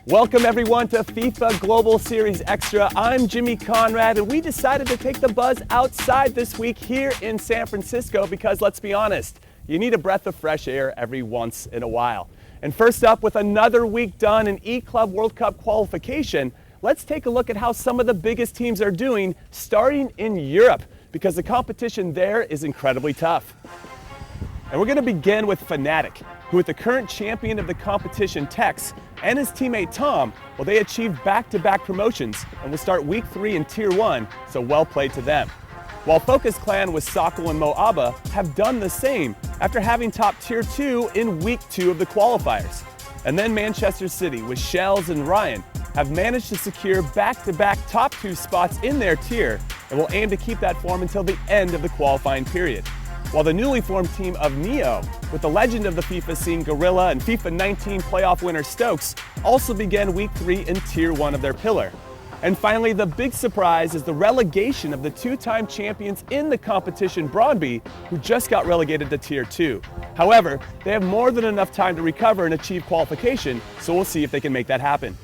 Welcome everyone to FIFA Global Series Extra. I'm Jimmy Conrad, and we decided to take the buzz outside this week here in San Francisco because, let's be honest, you need a breath of fresh air every once in a while. And first up, with another week done in E-Club World Cup qualification, let's take a look at how some of the biggest teams are doing starting in Europe, because the competition there is incredibly tough. And we're going to begin with Fnatic, who with the current champion of the competition, Tex, and his teammate Tom, well, they achieved back-to-back promotions and will start Week 3 in Tier 1, so well played to them. While Focus Clan with Sokol and Moaba have done the same after having topped Tier 2 in Week 2 of the qualifiers. And then Manchester City with Shells and Ryan have managed to secure back-to-back top 2 spots in their tier and will aim to keep that form until the end of the qualifying period. While the newly formed team of Neo, with the legend of the FIFA scene Gorilla and FIFA 19 playoff winner Stokes, also began Week 3 in Tier 1 of their pillar. And finally, the big surprise is the relegation of the two-time champions in the competition, Brøndby, who just got relegated to Tier 2. However, they have more than enough time to recover and achieve qualification, so we'll see if they can make that happen.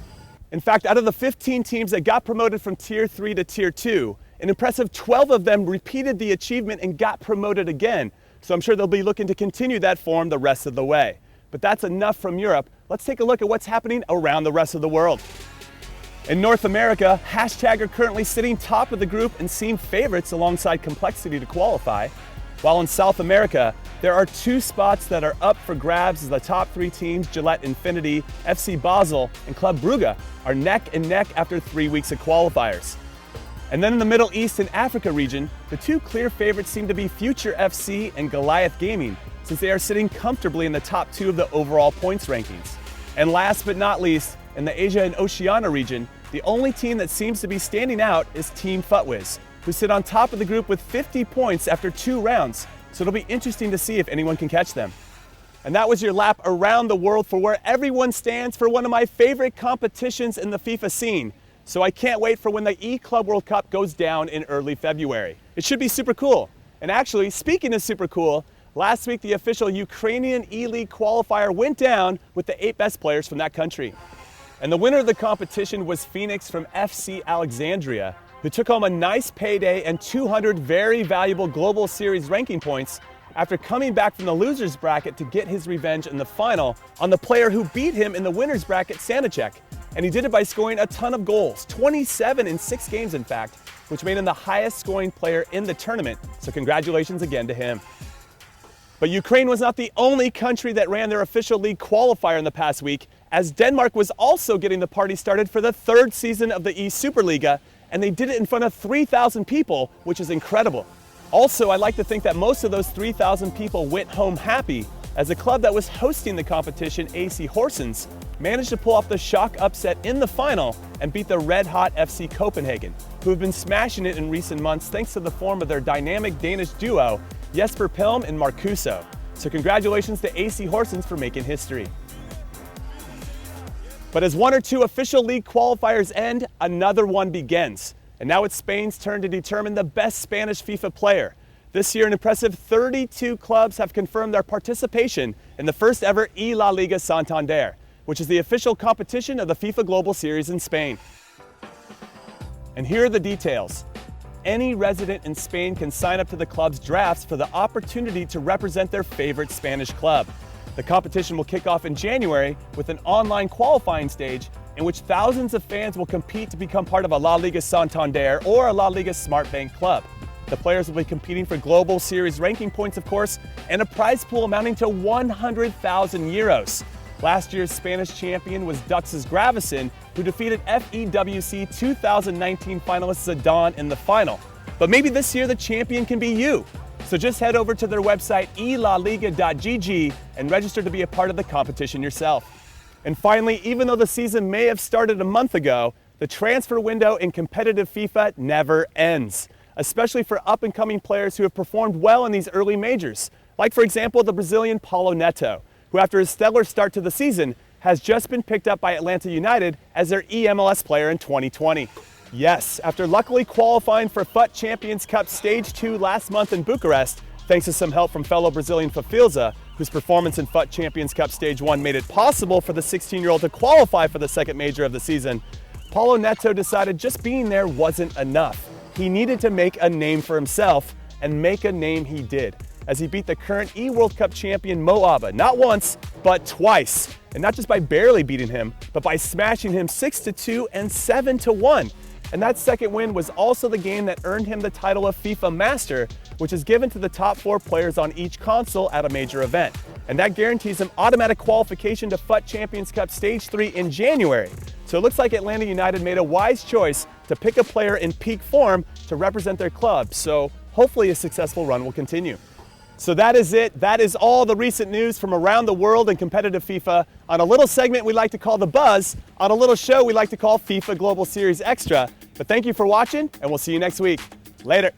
In fact, out of the 15 teams that got promoted from Tier 3 to Tier 2, an impressive 12 of them repeated the achievement and got promoted again. So I'm sure they'll be looking to continue that form the rest of the way. But that's enough from Europe. Let's take a look at what's happening around the rest of the world. In North America, Hashtag are currently sitting top of the group and seem favorites alongside Complexity to qualify. While in South America, there are 2 spots that are up for grabs as the top 3 teams, Gillette Infinity, FC Basel, and Club Brugge, are neck and neck after 3 weeks of qualifiers. And then in the Middle East and Africa region, the 2 clear favorites seem to be Future FC and Goliath Gaming, since they are sitting comfortably in the top 2 of the overall points rankings. And last but not least, in the Asia and Oceania region, the only team that seems to be standing out is Team Futwiz, who sit on top of the group with 50 points after 2 rounds, so it'll be interesting to see if anyone can catch them. And that was your lap around the world for where everyone stands for one of my favorite competitions in the FIFA scene. So I can't wait for when the E-Club World Cup goes down in early February. It should be super cool. And actually, speaking of super cool, last week the official Ukrainian E-League qualifier went down with the 8 best players from that country. And the winner of the competition was Phoenix from FC Alexandria, who took home a nice payday and 200 very valuable Global Series ranking points after coming back from the loser's bracket to get his revenge in the final on the player who beat him in the winner's bracket, Sanacek. And he did it by scoring a ton of goals, 27 in 6 games in fact, which made him the highest scoring player in the tournament, so congratulations again to him. But Ukraine was not the only country that ran their official league qualifier in the past week, as Denmark was also getting the party started for the 3rd season of the E-Superliga, and they did it in front of 3,000 people, which is incredible. Also, I like to think that most of those 3,000 people went home happy, as the club that was hosting the competition, AC Horsens, managed to pull off the shock upset in the final and beat the red-hot FC Copenhagen, who have been smashing it in recent months thanks to the form of their dynamic Danish duo, Jesper Pelm and Marcuso. So congratulations to AC Horsens for making history. But as 1 or 2 official league qualifiers end, another one begins. And now it's Spain's turn to determine the best Spanish FIFA player. This year, an impressive 32 clubs have confirmed their participation in the first ever Liga Santander, which is the official competition of the FIFA Global Series in Spain. And here are the details. Any resident in Spain can sign up to the club's drafts for the opportunity to represent their favorite Spanish club. The competition will kick off in January with an online qualifying stage in which thousands of fans will compete to become part of a La Liga Santander or a La Liga Smart Bank club. The players will be competing for Global Series ranking points, of course, and a prize pool amounting to 100,000 euros. Last year's Spanish champion was Dux's Gravison, who defeated FEWC 2019 finalist Zidane in the final. But maybe this year the champion can be you. So just head over to their website elaliga.gg and register to be a part of the competition yourself. And finally, even though the season may have started a month ago, the transfer window in competitive FIFA never ends, especially for up-and-coming players who have performed well in these early majors. Like, for example, the Brazilian Paulo Neto, who after his stellar start to the season has just been picked up by Atlanta United as their EMLS player in 2020. Yes, after luckily qualifying for FUT Champions Cup Stage 2 last month in Bucharest, thanks to some help from fellow Brazilian Fafilza, whose performance in FUT Champions Cup Stage 1 made it possible for the 16-year-old to qualify for the second major of the season, Paulo Neto decided just being there wasn't enough. He needed to make a name for himself, and make a name he did, as he beat the current E-World Cup champion Mo Abba, not once, but twice. And not just by barely beating him, but by smashing him 6-2 and 7-1. And that second win was also the game that earned him the title of FIFA Master, which is given to the top 4 players on each console at a major event. And that guarantees him automatic qualification to FUT Champions Cup Stage 3 in January. So it looks like Atlanta United made a wise choice to pick a player in peak form to represent their club. So hopefully a successful run will continue. So that is it. That is all the recent news from around the world in competitive FIFA on a little segment we like to call The Buzz, on a little show we like to call FIFA Global Series Extra. But thank you for watching, and we'll see you next week. Later.